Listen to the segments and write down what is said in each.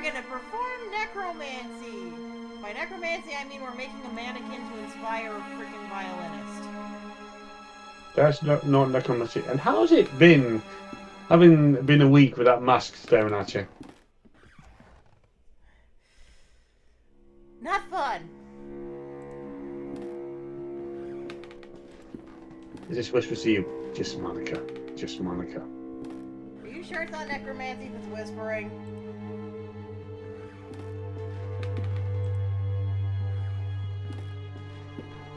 gonna perform necromancy. By necromancy, I mean we're making a mannequin to inspire a freaking violinist. That's not necromancy. And how's it been, having been a week with that mask staring at you? Not fun. Is this supposed to you? Just Monica. Just Monica. Are you sure it's not necromancy if it's whispering?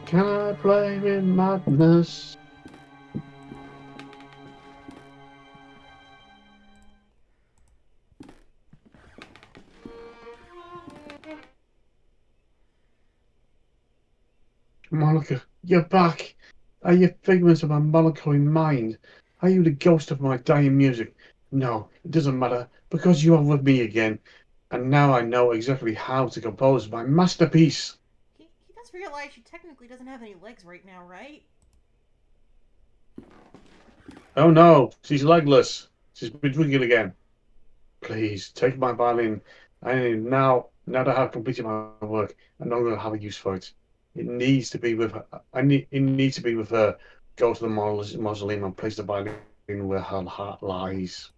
Can I play with madness? Monica, you're back. Are you figments of my melancholy mind? Are you the ghost of my dying music? No, it doesn't matter, because you are with me again. And now I know exactly how to compose my masterpiece. He does realize she technically doesn't have any legs right now, right? Oh no, she's legless. She's been drinking again. Please, take my violin. Now that I've completed my work, I'm not going to have a use for it. It needs to be with her. It needs to be with her. Go to the mausoleum and place the violin where her heart lies.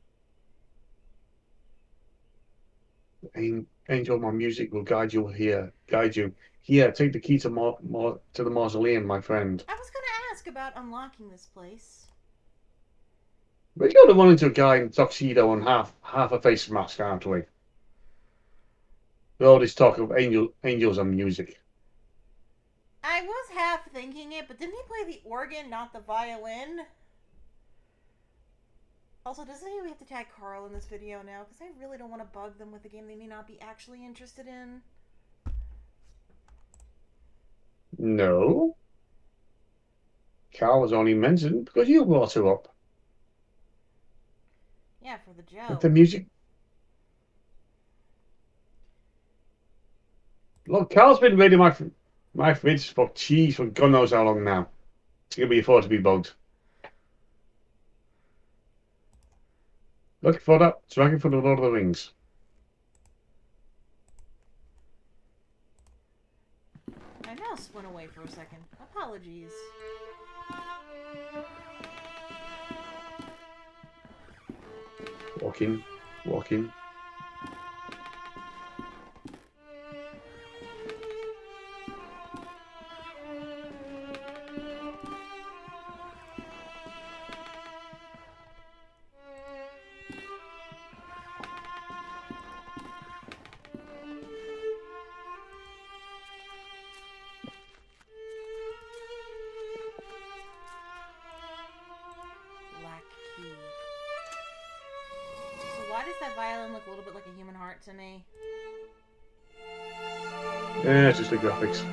Angel, my music will guide you here. Guide you. Here, take the key to to the mausoleum, my friend. I was gonna ask about unlocking this place. We're going to run into a guy in a tuxedo and half a face mask, aren't we? With all this talk of angels and music. I was half thinking it, but didn't he play the organ, not the violin? Also, does it mean we have to tag Carl in this video now? Because I really don't want to bug them with a game they may not be actually interested in. No. Carl was only mentioned because you brought her up. Yeah, for the But the joke. music. Look, Carl's been raiding my fridge for cheese for God knows how long now. It's gonna be afford to be bugged. Look for that dragon for the Lord of the Rings. My mouse went away for a second. Apologies. Walking, walking. Black key. So why does that violin look a little bit like a human heart to me? Yeah, it's just the graphics.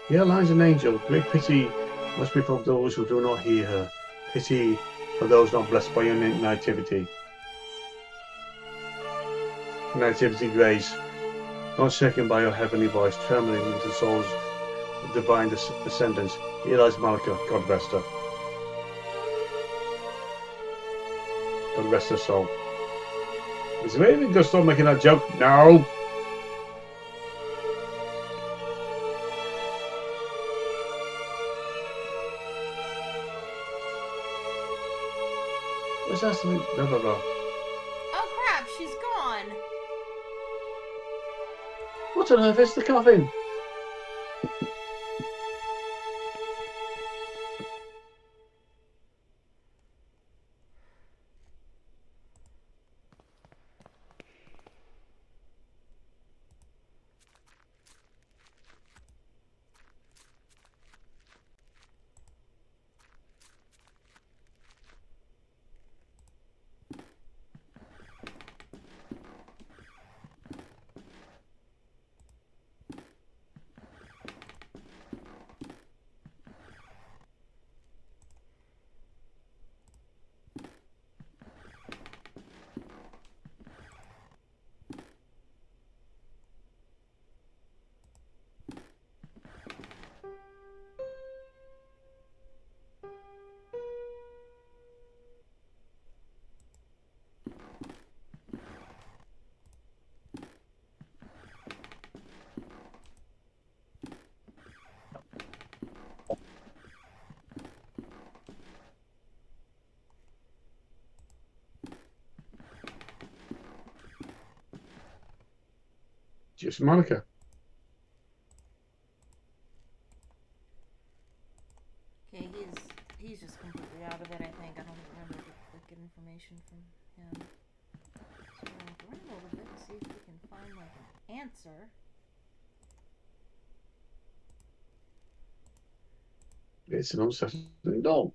Here lies an angel. Great pity must be for those who do not hear her. Pity for those not blessed by your nativity. Nativity grace, not shaken by your heavenly voice, trembling into the soul's divine descendants. Here lies Malika, God rest her. God rest her soul. Is there anything going to stop making that joke? No! What's that something? Blah, blah, blah. Oh crap, she's gone! What on earth is the coffin? just Monica. Okay, he's just completely out of it, I think. I don't remember the good information from him. So we're going to run a little bit and see if we can find, like, an answer. It's an unsettling doll.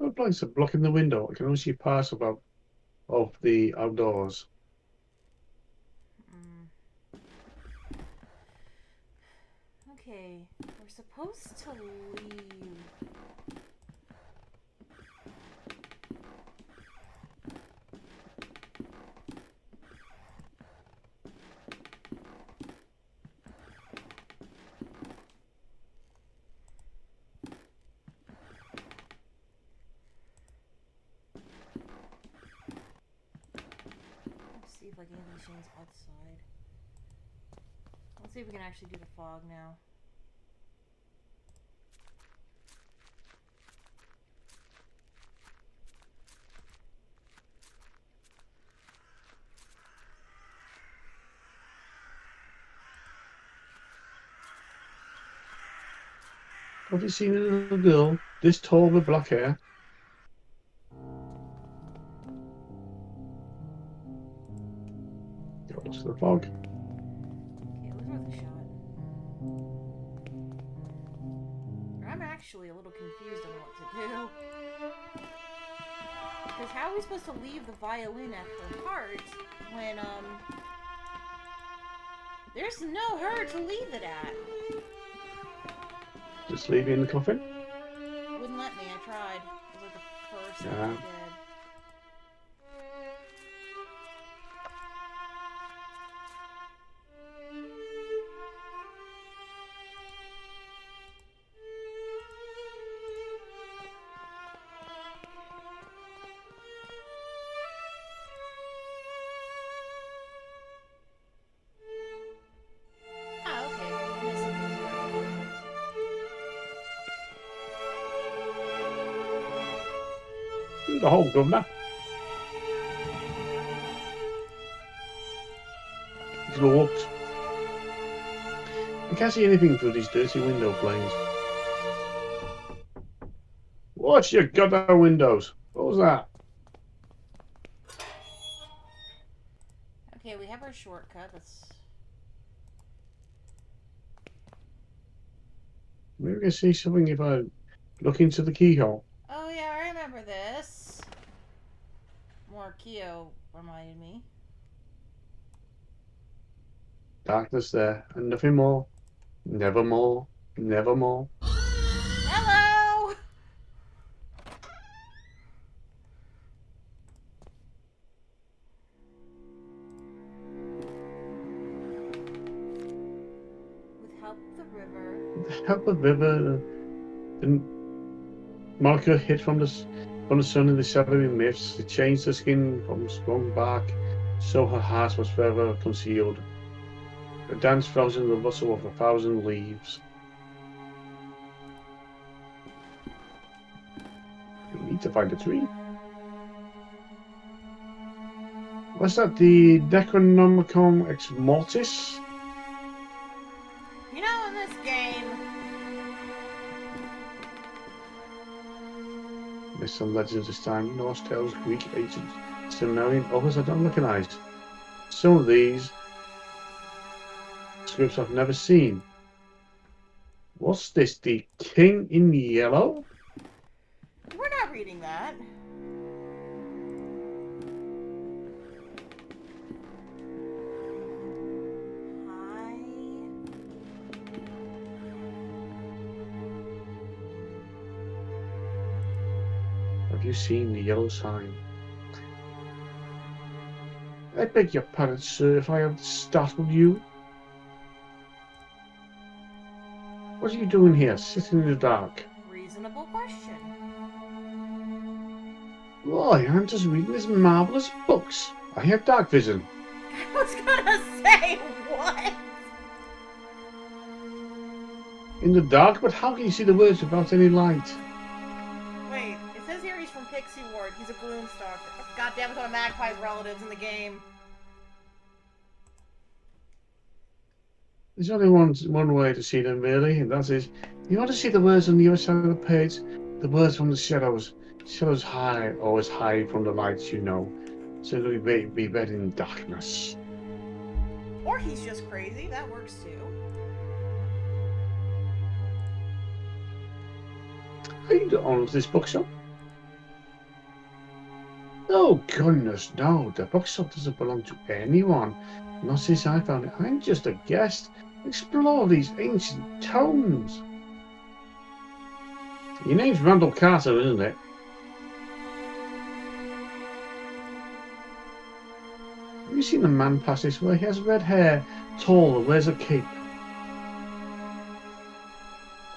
Oh, blinds are blocking the window. I can only see parts of the outdoors. Okay, we're supposed to leave. Let's see if like any of the machines outside. Let's see if we can actually do the fog now. Have you seen a little girl this tall with black hair? Got lost in the fog. Okay, it was worth a shot. I'm actually a little confused on what to do. Because how are we supposed to leave the violin at her heart when, there's no her to leave it at? Just leave you in the coffin? Wouldn't let me, I tried. It was like the first thing Yeah. I did. Ah, okay. I missed something. The hole, governor. It's locked. I can't see anything through these dirty window blinds. Watch your goddamn windows. What was that? Okay, we have our shortcut. Let's... Maybe we can see something if I look into the keyhole. Oh yeah, I remember this. More Kyo reminded me. Darkness there, and nothing more. Nevermore. Nevermore. Hello! With help of the river. With the help of river, the molecule hid from the sun in the shadowy mist. It changed her skin from strong bark, so her heart was forever concealed. Her dance frozen in the rustle of 1,000 leaves. We need to find a tree. What's that? The Necronomicon Ex Mortis? You know, in this game, There's some legends this time. Norse tales, Greek, ancient, Sumerian, others I don't recognize. Some of these scripts I've never seen. What's this? The King in Yellow? we're not reading that. Hi. Have you seen the yellow sign? I beg your pardon, sir, if I have startled you. What are you doing here, sitting in the dark? Reasonable question. Why, I'm just reading these marvelous books. I have dark vision. I was gonna say, what? In the dark, but how can you see the words without any light? Wait, it says here he's from Pixie Ward. He's a Gloomstalker. God damn, it's one of Magpie's relatives in the game. There's only one way to see them, really, and that is, you want to see the words on the other side of the page, the words from the shadows. Shadows always hide from the lights, you know, so they'll be read in darkness. Or he's just crazy. That works too. Are you the owner of this bookshop? Oh, goodness, no. The bookshop doesn't belong to anyone. Not since I found it. I'm just a guest. Explore these ancient tomes. Your name's Randall Carter, isn't it? Have you seen a man pass this way? He has red hair, tall, and wears a cape.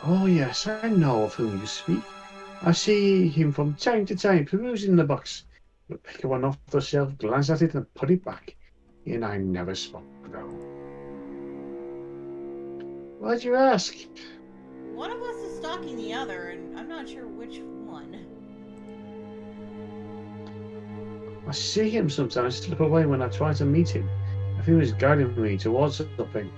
Oh, yes, I know of whom you speak. I see him from time to time perusing the books. He'll pick one off the shelf, glance at it, and put it back. He and I never spoke, though. Why'd you ask? One of us is stalking the other, and I'm not sure which one. I see him sometimes slip away when I try to meet him. I think he's guiding me towards something.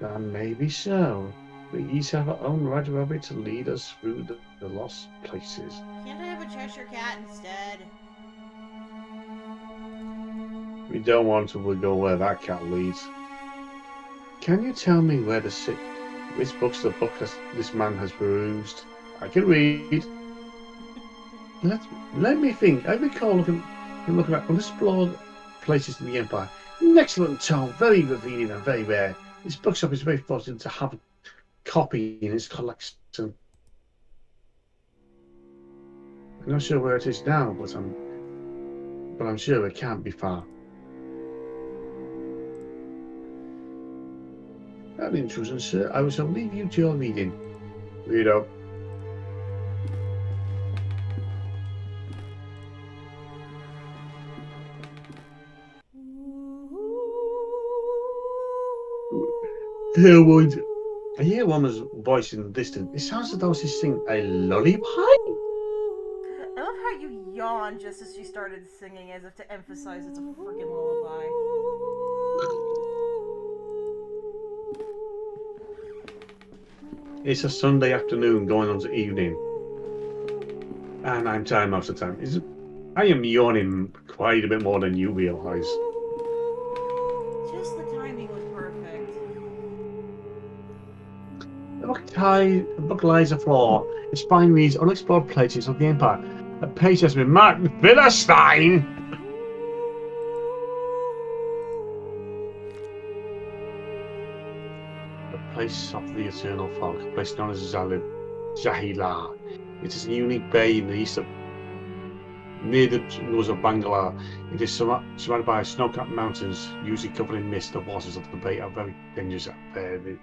And maybe so. We each have our own right rabbit to lead us through the lost places. Can't I have a Cheshire Cat instead? We don't want to go where that cat leads. Can you tell me where which books this man has perused? I can read. Let me think. I recall looking at unexplored places in the Empire. An excellent tome, very revealing and very rare. This bookshop is very fortunate to have a copy in its collection. I'm not sure where it is now, but I'm sure it can't be far. An intrusion, sir. I shall leave you to your reading. Read up. I hear woman's voice in the distance. It sounds as though she's singing a lullaby. I love how you yawned just as she started singing, as if to emphasize it's a freaking lullaby. It's a Sunday afternoon going on to evening, and I'm tired most of the time. I am yawning quite a bit more than you realise. Just the timing was perfect. The book lies afloor. Its spine reads unexplored places of the Empire. A page has been marked Philistine. A place of the eternal fog, a place known as Jahila. It is a unique bay in the east near the nose of Bangalore. It is surrounded by snow-capped mountains, usually covered in mist. The waters of the bay are very dangerous and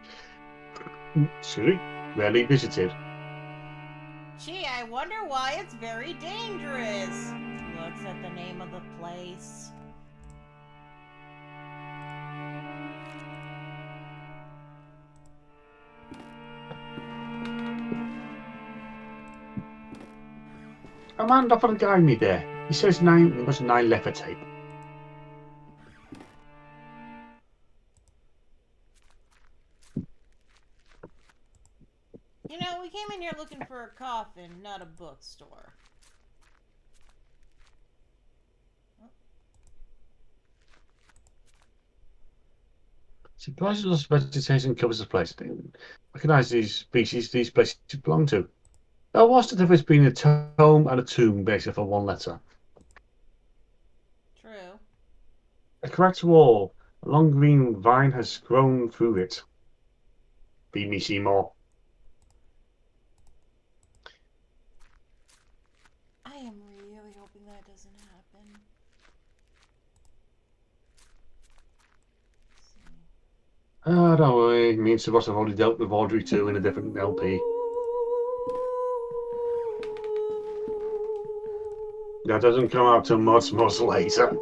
rarely visited. Gee, I wonder why it's very dangerous. Looks at the name of the place. A man offered to guide me there. He says it was 9 levitate. You know, we came in here looking for a coffin, not a bookstore. Surprisingly, vegetation covers the place. I didn't recognise these species these places belong to. Now, what's the difference between a tome and a tomb, basically, for one letter? True. A cracked wall. A long green vine has grown through it. Beat me, Seymour. I am really hoping that doesn't happen. Oh, don't worry. Me and Sabos have already dealt with Audrey 2 in a different LP. That doesn't come out till much later.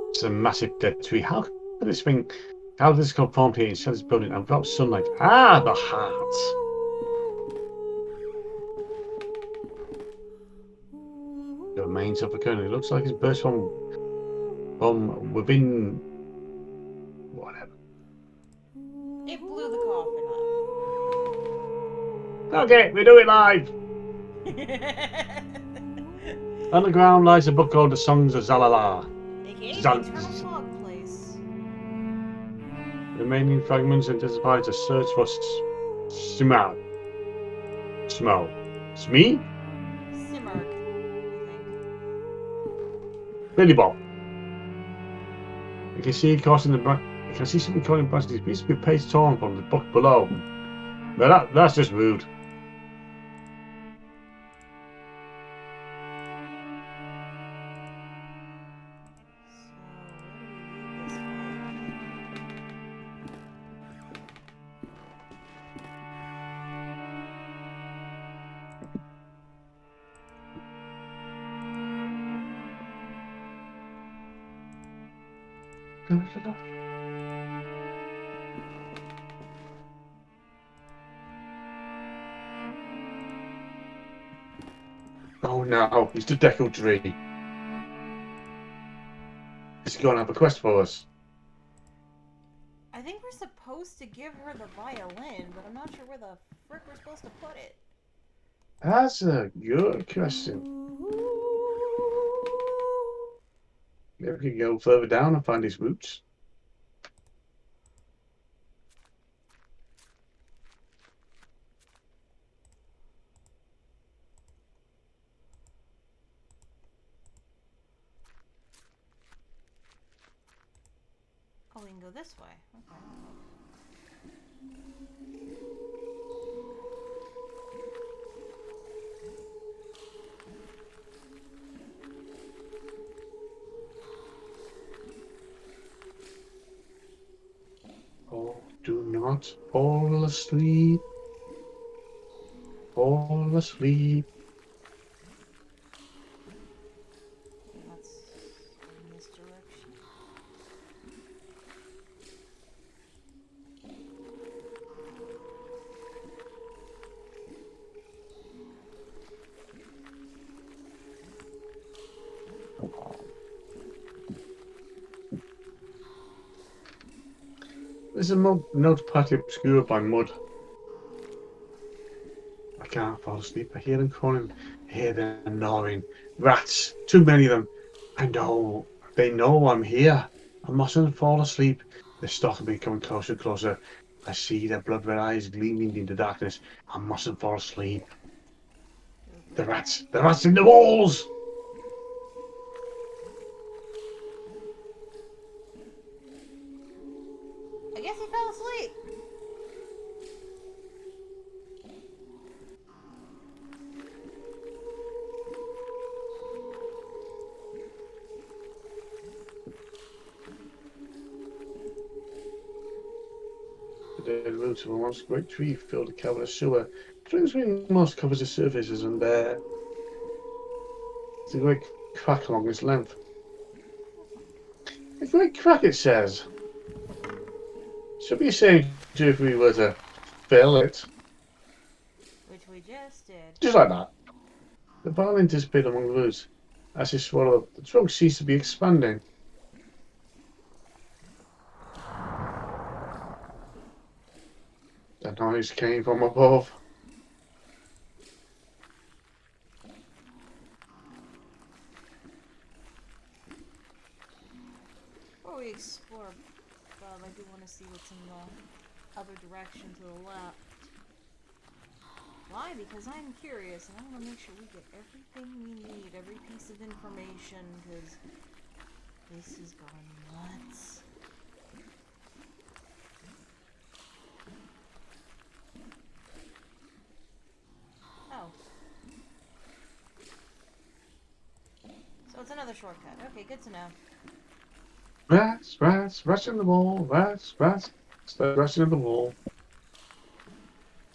It's a massive dead tree. How could this thing How does this conform here inside this building and without sunlight? Ah, the heart. The remains of a colonel. It looks like it's burst from within. Whatever. It blew the coffin Okay, we do it live. up. On the ground lies a book called The Songs of Zalala. AKA the Zal- Eternal Fog Place. Remaining fragments intensify to search for Smell. Smee? Simmark, I Billy Bob. You can see crossing the you can see something calling branches. It needs to be a page torn from the book below. But that's just rude. Oh no, it's the Deckle Tree. It's going to have a quest for us. I think we're supposed to give her the violin, but I'm not sure where the frick we're supposed to put it. That's a good question. Maybe we can go further down and find his roots. Oh, we can go this way. Okay. Oh, do not fall asleep. Fall asleep. That's in this direction. There's a note partly obscured by mud. I can't fall asleep. I hear them calling. I hear them gnawing. Rats. Too many of them. I know. They know I'm here. I mustn't fall asleep. They're stalking me, coming closer and closer. I see their blood-red eyes gleaming in the darkness. I mustn't fall asleep. The rats. The rats in the walls! I guess he fell asleep. The roots of a once great tree filled a cavernous sewer. Trees moss covers the surfaces, and there's a great crack along its length. A great crack, it says. Should be saying if we were to fill it. Which we just did. Just like that. The violin disappeared among the roots. As he swallowed, the trunk ceased to be expanding. The noise came from above. Before we explore, I do want to see what's in the other direction to the left. Why? Because I'm curious and I want to make sure we get everything we need, every piece of information, because this is going nuts. Oh. So it's another shortcut. Okay, good to know. Rats, rats, rats in the wall. Rats, rats, rats in the wall.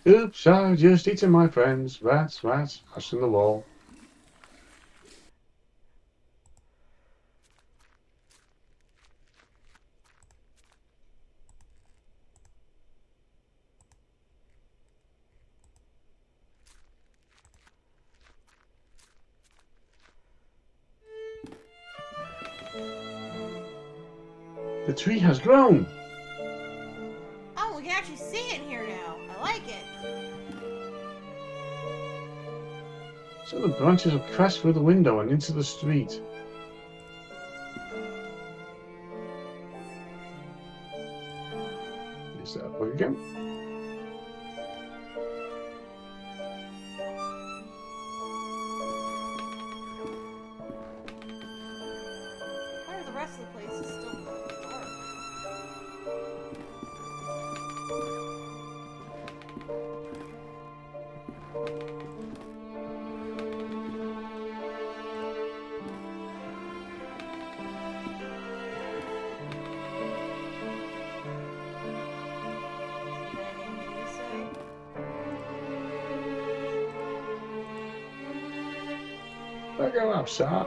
Oops, I just eaten my friends. Rats, rats, rats in the wall. The tree has grown. Oh, we can actually see it in here now. I like it. So the branches have crashed through the window and into the street. Is that work again? Why are the rest of the place is still dark? Anything new to say? Back up, sir.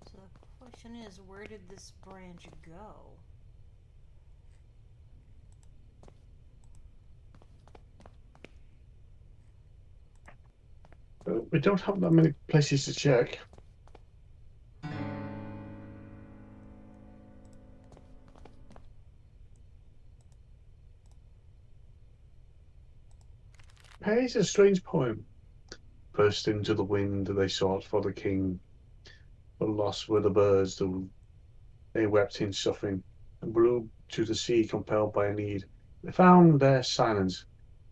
So the question is, where did this branch go? We don't have that many places to check. Pays a strange poem. Burst into the wind, they sought for the king. But lost were the birds, they wept in suffering, and blew to the sea, compelled by a need. They found their silence.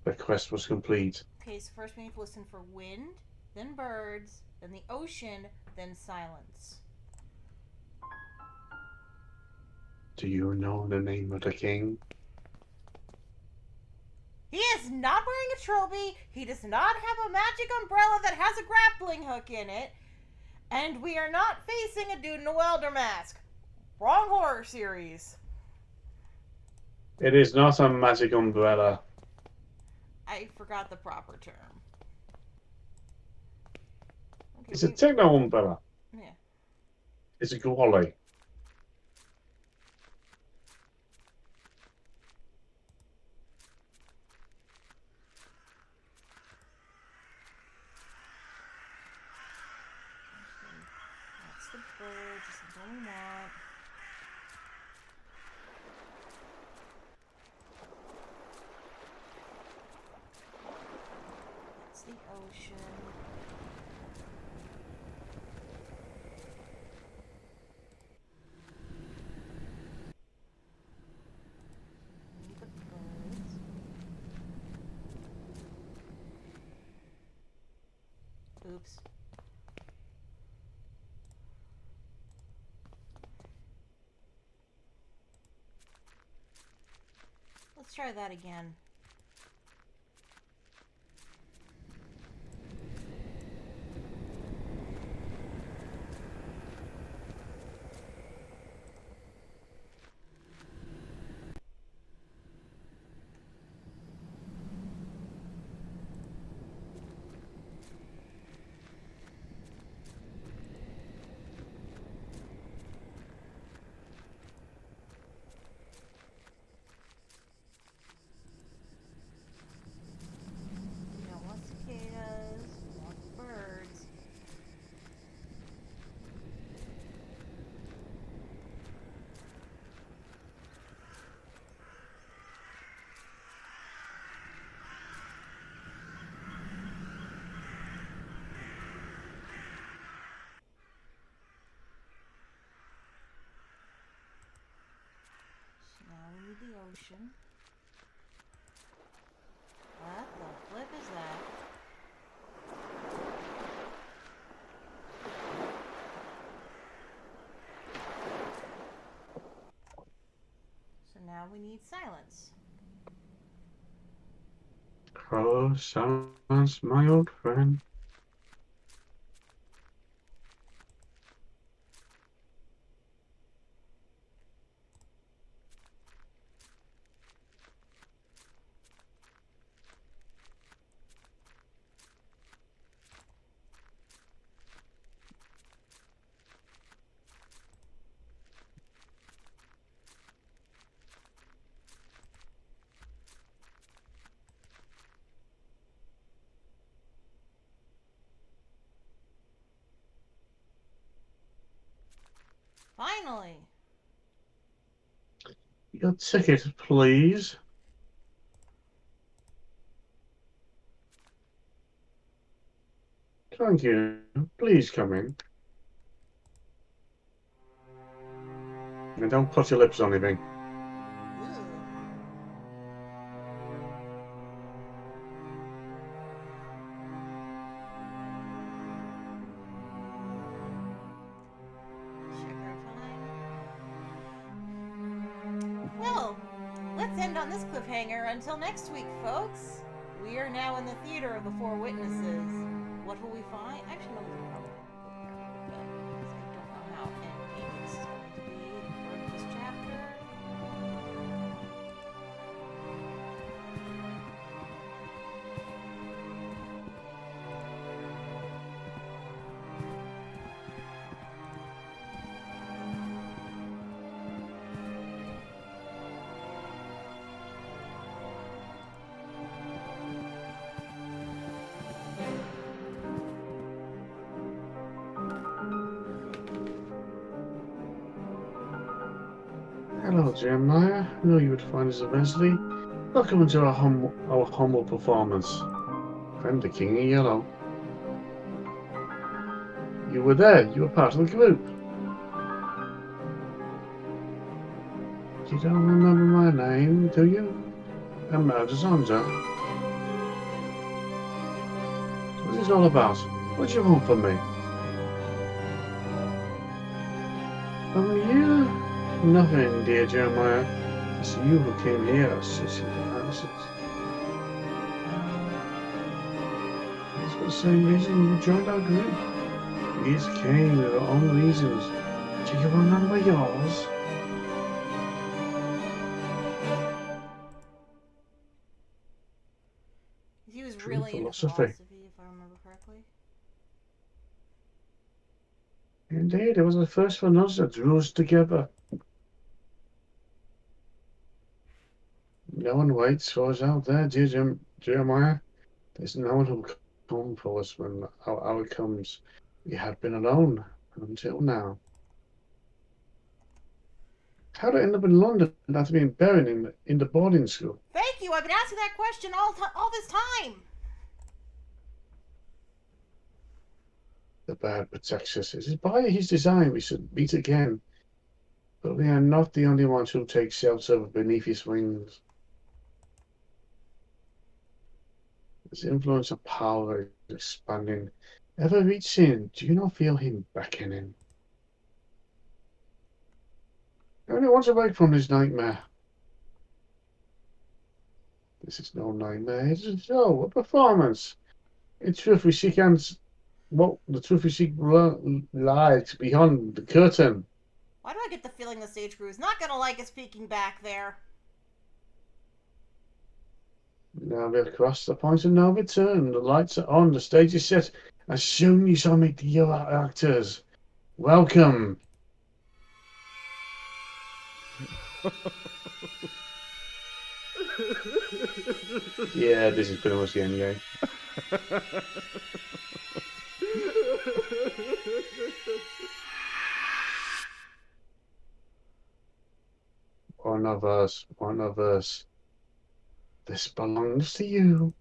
Their quest was complete. Okay, so first we need to listen for wind, then birds, then the ocean, then silence. Do you know the name of the king? He is not wearing a trilby. He does not have a magic umbrella that has a grappling hook in it. And we are not facing a dude in a welder mask. Wrong horror series. It is not a magic umbrella. I forgot the proper term. Okay, It's a techno umbrella. Yeah. It's a gully. That's the bird. Just don't want. That's the ocean. The birds. Oops. Let's try that again. We don't want cicadas. We want birds. So now we need the ocean. What the flip is that? So now we need silence. Oh, silence, my old friend. Finally. Your ticket, please. Thank you. Please come in. And don't put your lips on anything. Ew. Sugar time. Well, let's end on this cliffhanger until next week, folks. We are now in the theater of the Four Witnesses. What will we find? Actually, no, we can probably go there a little bit, because I don't know how ending this is going to be for this chapter. Hello, Jeremiah. I knew you would find us eventually. Welcome to our humble performance. I'm the King in Yellow. You were there. You were part of the group. You don't remember my name, do you? I'm Alexandra. What's this all about? What do you want from me? From you? Nothing, dear Jeremiah. It's you who came here searching for answers. That's for the same reason you joined our group. We each came with our own reasons. Do you remember yours? He was True really into philosophy. philosophy, if I remember correctly. Indeed, it was the first one us that drew us together. No one waits for us out there, dear Jeremiah. There's no one who will come for us when our hour comes. We have been alone until now. How did I end up in London after being buried in the boarding school? Thank you. I've been asking that question all this time. The bird protects us. It is by his design we should meet again. But we are not the only ones who take shelter beneath his wings. His influence and power is expanding, ever reaching. Do you not feel him beckoning? I only want to wake from this nightmare. This is no nightmare. It's a show, a performance. In truth, we seek the truth we seek lies beyond the curtain. Why do I get the feeling the stage crew is not going to like us peeking back there? Now we've crossed the point of no return. The lights are on, the stage is set. As soon you shall meet the other actors. Welcome. Yeah, this is pretty much the end game. One of us, one of us. This belongs to you.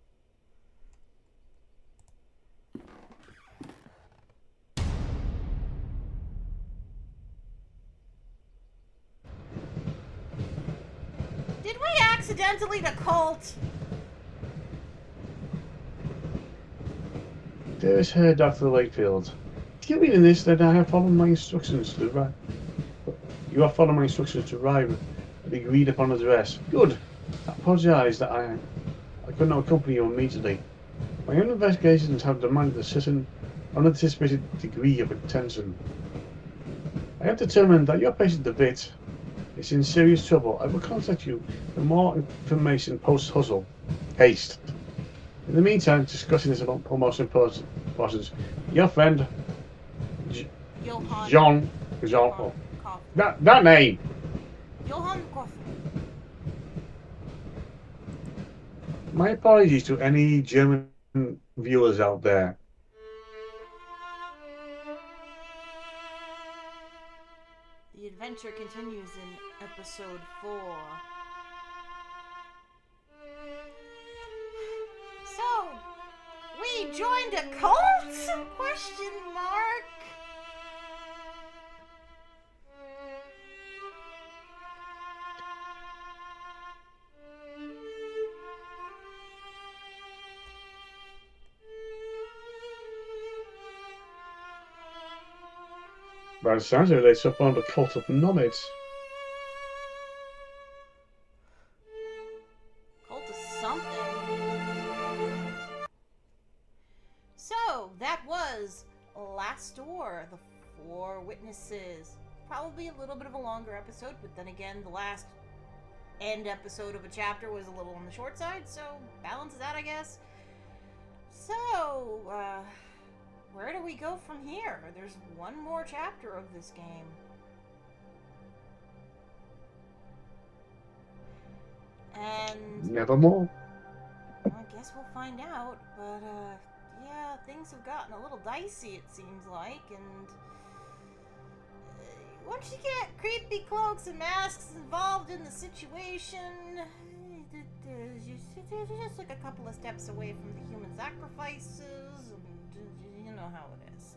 Did we accidentally to cult? There's her, Dr. Wakefield. If you're reading this, then I have followed my instructions to arrive. You have followed my instructions to arrive at the agreed upon address. Good. I apologize that I could not accompany you immediately. My own investigations have demanded a certain unanticipated degree of attention. I have determined that your patient, David, is in serious trouble. I will contact you for more information post-hustle. Haste. In the meantime, discussing this about most important persons. Your friend, Johann. Jean. That name. Johann Koff. My apologies to any German viewers out there. adventure continues in episode 4. So, we joined a cult? Question mark. By the sounds of it, they formed a cult of nomads. Cult of something. So, that was Last Door, the 4 witnesses. Probably a little bit of a longer episode, but then again, the last end episode of a chapter was a little on the short side, so balances out, I guess. So, where do we go from here? There's one more chapter of this game. And Nevermore. I guess we'll find out, but, yeah, things have gotten a little dicey, it seems like, and once you get creepy cloaks and masks involved in the situation, you're just like a couple of steps away from the human sacrifices, and you know how it is.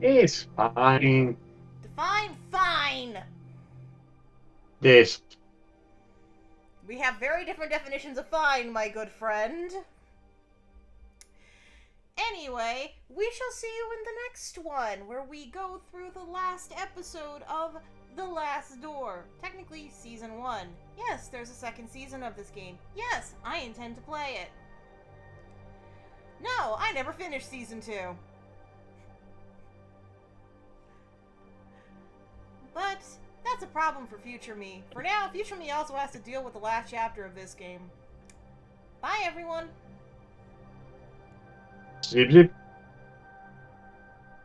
It's fine. Define fine! This. We have very different definitions of fine, my good friend. Anyway, we shall see you in the next one, where we go through the last episode of The Last Door. Technically, Season 1. Yes, there's a second season of this game. Yes, I intend to play it. No, I never finished Season 2. But that's a problem for future me. For now, future me also has to deal with the last chapter of this game. Bye, everyone. Zip zip.